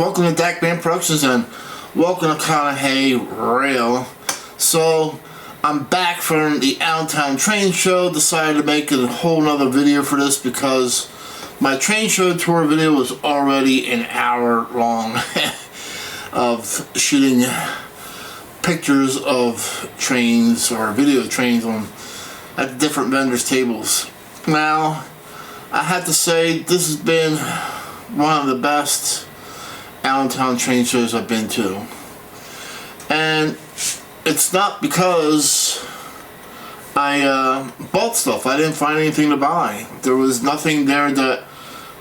welcome to Conrail Productions and welcome to Conrail. So I'm back from the Allentown train show. Decided to make a whole nother video for this because my train show tour video was already an hour long of shooting pictures of trains or video of trains at different vendors' tables. Now I have to say this has been one of the best Allentown train shows I've been to, and it's not because I bought stuff. I didn't find anything to buy. There was nothing there that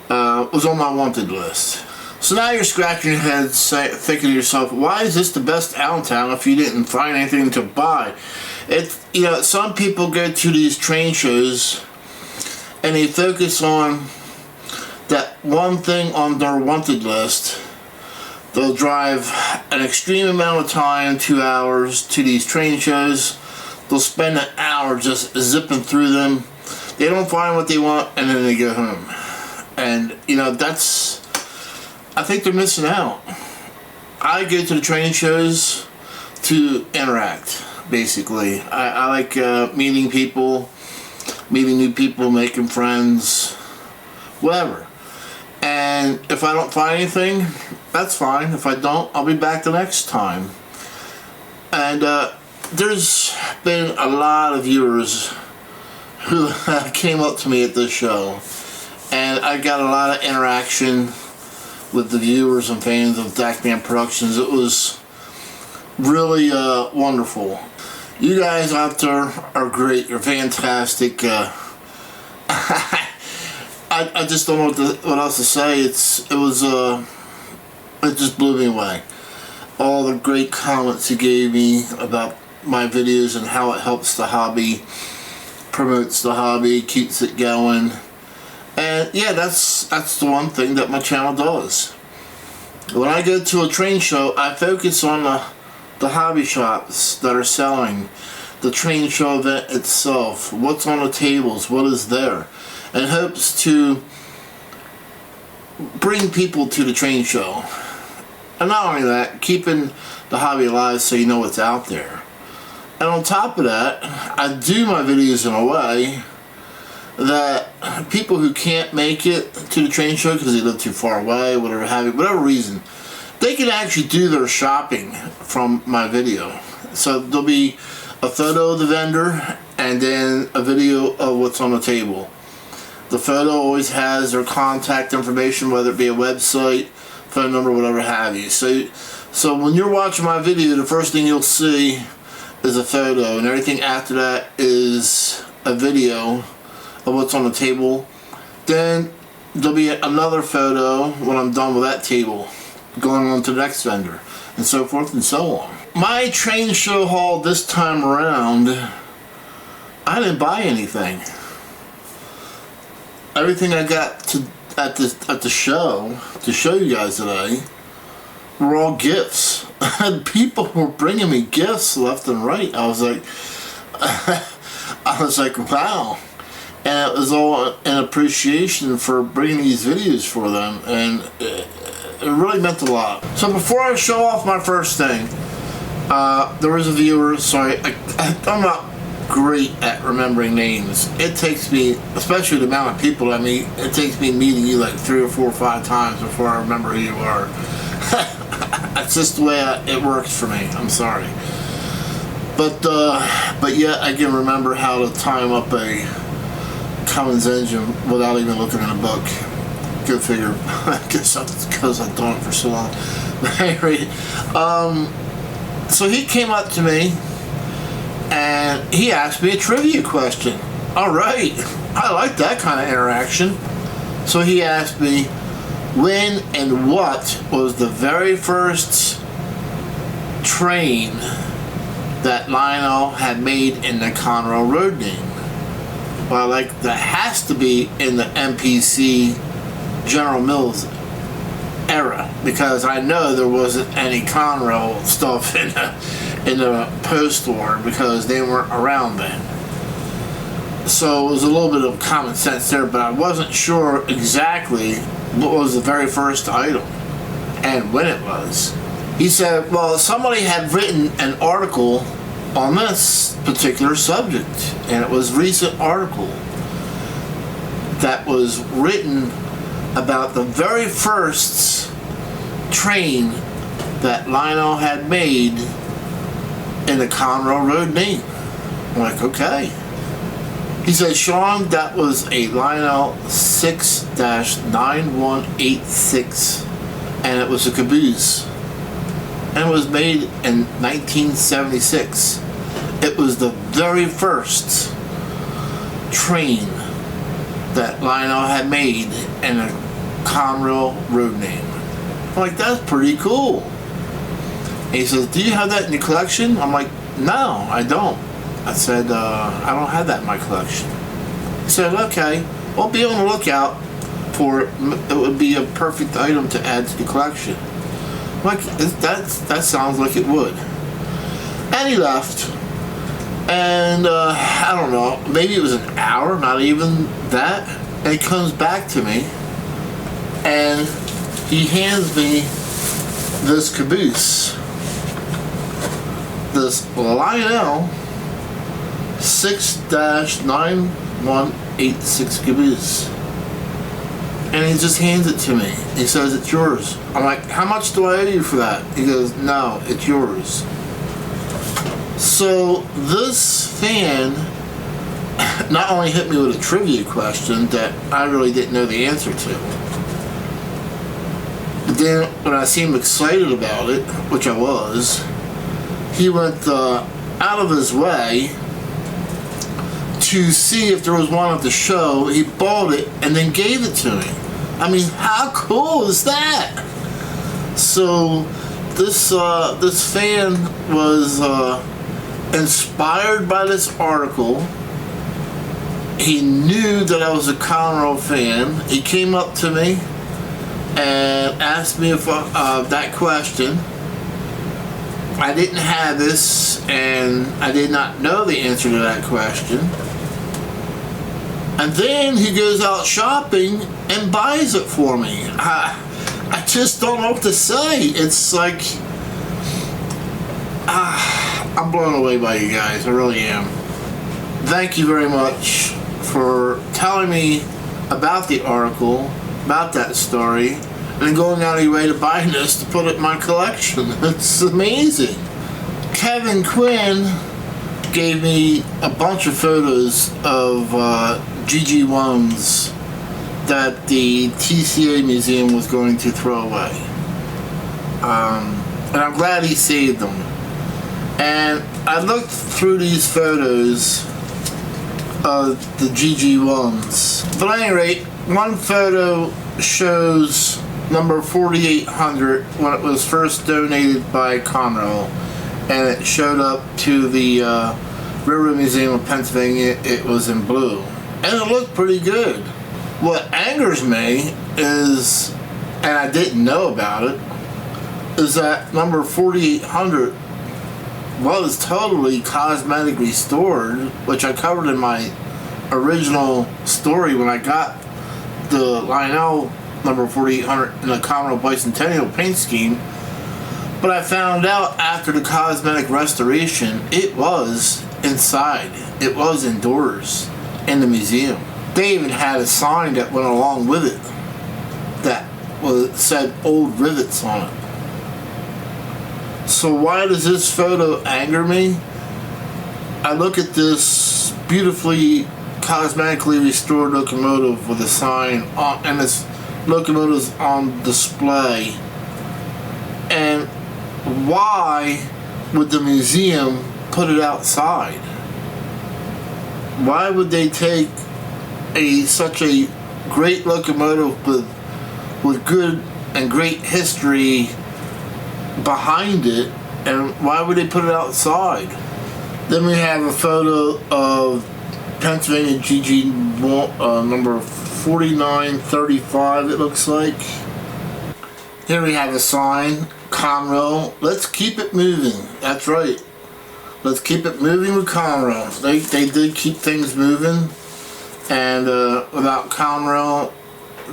was on my wanted list. So now you're scratching your head thinking to yourself, why is this the best Allentown if you didn't find anything to buy? Some people go to these train shows and they focus on that one thing on their wanted list. They'll drive an extreme amount of time, 2 hours, to these train shows. They'll spend an hour just zipping through them. They don't find what they want and then they go home. And I think they're missing out. I go to the train shows to interact, basically. I like meeting people, meeting new people, making friends, whatever. And if I don't find anything, that's fine. If I don't, I'll be back the next time. And there's been a lot of viewers who came up to me at this show, and I got a lot of interaction with the viewers and fans of Conrail Productions. It was really wonderful. You guys out there are great. You're fantastic. I just don't know what else to say. It just blew me away. All the great comments you gave me about my videos and how it helps the hobby, promotes the hobby, keeps it going. And yeah, that's the one thing that my channel does. When I go to a train show, I focus on the hobby shops that are selling, the train show event itself, what's on the tables, what is there, and hopes to bring people to the train show. And not only that, keeping the hobby alive so you know what's out there. And on top of that, I do my videos in a way that people who can't make it to the train show because they live too far away, whatever reason, they can actually do their shopping from my video. So there'll be a photo of the vendor and then a video of what's on the table. The photo always has their contact information, whether it be a website, phone number, whatever have you. So when you're watching my video, the first thing you'll see is a photo, and everything after that is a video of what's on the table. Then there'll be another photo when I'm done with that table, going on to the next vendor, and so forth and so on. My train show haul this time around, I didn't buy anything. Everything I got at the show to show you guys today were all gifts. And people were bringing me gifts left and right. I was like, wow. And it was all an appreciation for bringing these videos for them, and it really meant a lot. So before I show off my first thing, there was a viewer. Sorry, I'm not great at remembering names. It takes me, especially the amount of people I meet, it takes me meeting you like 3 or 4 or 5 times before I remember who you are. That's just the way it works for me. I'm sorry. But yet I can remember how to time up a Cummins engine without even looking in a book. Go figure. I guess that's because I've done it for so long. But anyway, so he came up to me and he asked me a trivia question. Alright, I like that kind of interaction. So he asked me, when and what was the very first train that Lionel had made in the Conrail road name? Well, that has to be in the MPC General Mills era, because I know there wasn't any Conrail stuff in the post war because they weren't around then. So it was a little bit of common sense there, but I wasn't sure exactly what was the very first item. and when it was. He said, well, somebody had written an article on this particular subject, and it was a recent article that was written about the very first train that Lionel had made in the Conrail road name. I'm like, okay. He said, Sean, that was a Lionel 6-9186, and it was a caboose, and it was made in 1976. It was the very first train that Lionel had made in a Conrail road name. I'm like, that's pretty cool. And he says, do you have that in your collection? I'm like, no, I don't. I said, I don't have that in my collection. He said, okay, well, be on the lookout for it. It would be a perfect item to add to the collection. I'm like, that sounds like it would. And he left. And I don't know, maybe it was an hour, not even that. And he comes back to me, and he hands me this caboose, this Lionel 6-9186 caboose. And he just hands it to me. He says, it's yours. I'm like, how much do I owe you for that? He goes, no, it's yours. So this fan not only hit me with a trivia question that I really didn't know the answer to, but then when I seemed excited about it, which I was, he went out of his way to see if there was one at the show. He bought it and then gave it to me. I mean, how cool is that? So this fan was inspired by this article. He knew that I was a Conrail fan. He came up to me and asked me if that question. I didn't have this, and I did not know the answer to that question. And then he goes out shopping and buys it for me. I just don't know what to say. It's like, I'm blown away by you guys. I really am. Thank you very much for telling me about the article, about that story, and going out of your way to buy this to put it in my collection. It's amazing. Kevin Quinn gave me a bunch of photos of GG1s that the TCA Museum was going to throw away. And I'm glad he saved them. And I looked through these photos of the GG1s. But at any rate, one photo shows number 4800 when it was first donated by Conrail, and it showed up to the Railroad Museum of Pennsylvania. It was in blue, and it looked pretty good. What angers me is, and I didn't know about it, is that number 4800 was totally cosmetic restored, which I covered in my original story when I got the Lionel number 4800 in the Conrail Bicentennial paint scheme. But I found out after the cosmetic restoration, it was inside. It was indoors in the museum. They even had a sign that went along with it that said old rivets on it. So why does this photo anger me? I look at this beautifully cosmetically restored locomotive with a sign on, and this locomotive's on display. And why would the museum put it outside? Why would they take such a great locomotive with good and great history behind it, and why would they put it outside? Then we have a photo of Pennsylvania GG number 4935, it looks like. Here we have a sign, Conrail, let's keep it moving. That's right. Let's keep it moving with Conrail. They did keep things moving, and without Conrail,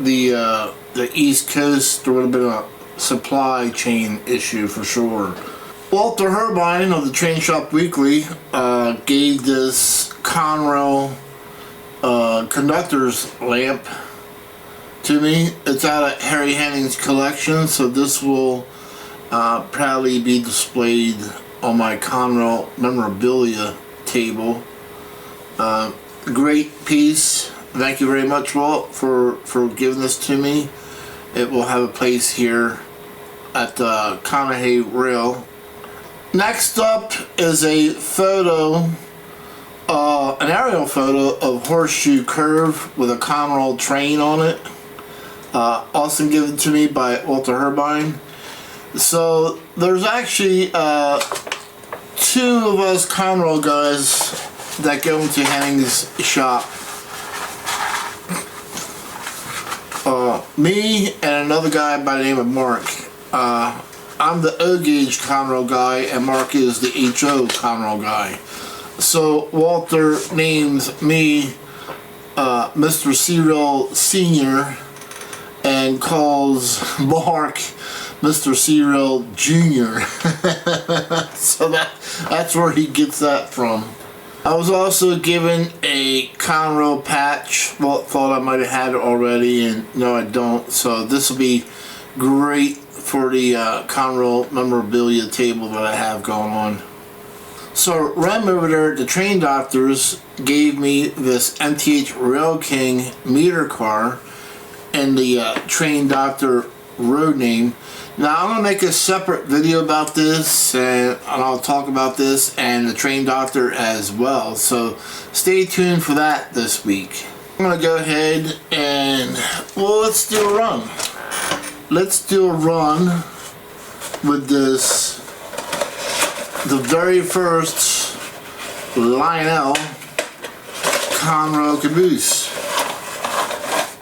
the East Coast, there would have been supply chain issue for sure. Walter Herbine of the Train Shop Weekly gave this Conrail conductor's lamp to me. It's out of Harry Henning's collection, so this will proudly be displayed on my Conrail memorabilia table. Great piece. Thank you very much, Walt, for giving this to me. It will have a place here at the Conrail. Next up is a photo, an aerial photo of Horseshoe Curve with a Conrail train on it. Also given to me by Walter Herbine. So there's actually 2 of us Conrail guys that go into Henning's shop. Me and another guy by the name of Mark. I'm the O gauge Conrail guy, and Mark is the HO Conrail guy. So Walter names me Mr. Serial Senior and calls Mark Mr. Serial Junior. So that's where he gets that from. I was also given a Conrail patch. Well, thought I might have had it already, and no, I don't. So this will be great for the Conrail memorabilia table that I have going on. So Rem over there, the Train Doctors, gave me this MTH Rail King meter car and the Train Doctor road name. Now I'm going to make a separate video about this, and I'll talk about this and the Train Doctor as well. So stay tuned for that this week. I'm going to go ahead and, well, let's do a run. Let's do a run with this, the very first Lionel Conrail caboose.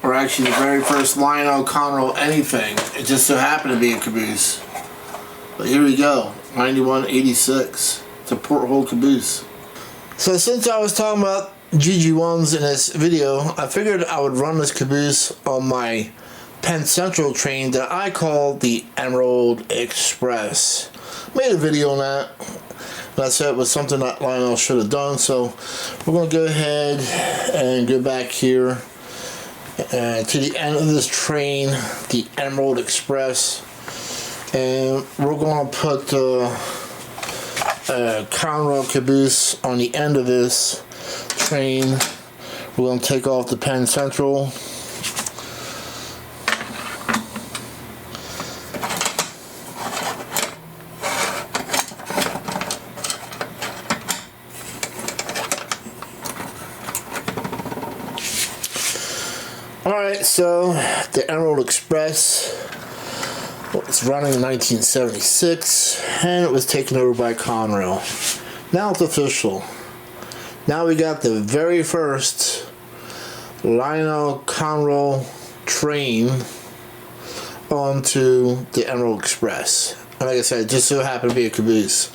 Or actually the very first Lionel Conrail anything. It just so happened to be a caboose. But here we go, 9186. It's a porthole caboose. So since I was talking about GG1s in this video, I figured I would run this caboose on my Penn Central train that I call the Emerald Express. Made a video on that. But I said it was something that Lionel should have done, so we're going to go ahead and go back here to the end of this train, the Emerald Express, and we're going to put a Conrail caboose on the end of this train. We're going to take off the Penn Central. Alright, so the Emerald Express was running in 1976, and it was taken over by Conrail. Now it's official. Now we got the very first Lionel Conrail train onto the Emerald Express. And like I said, it just so happened to be a caboose.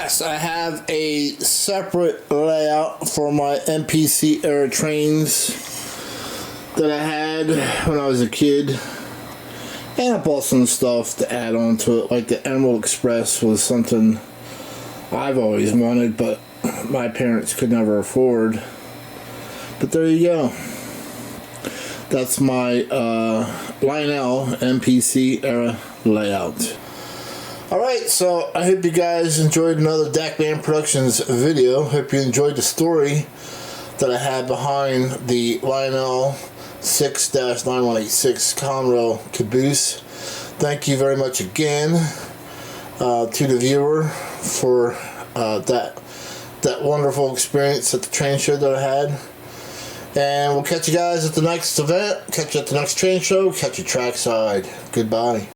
yes, I have a separate layout for my MPC era trains that I had when I was a kid. And I bought some stuff to add on to it, like the Emerald Express was something I've always wanted, but my parents could never afford. But there you go. That's my Lionel MPC era layout. Alright, so I hope you guys enjoyed another Dakman Productions video. Hope you enjoyed the story that I had behind the Lionel 6-9186 Conrail caboose. Thank you very much again to the viewer for that wonderful experience at the train show that I had. And we'll catch you guys at the next event, catch you at the next train show, catch you trackside. Goodbye.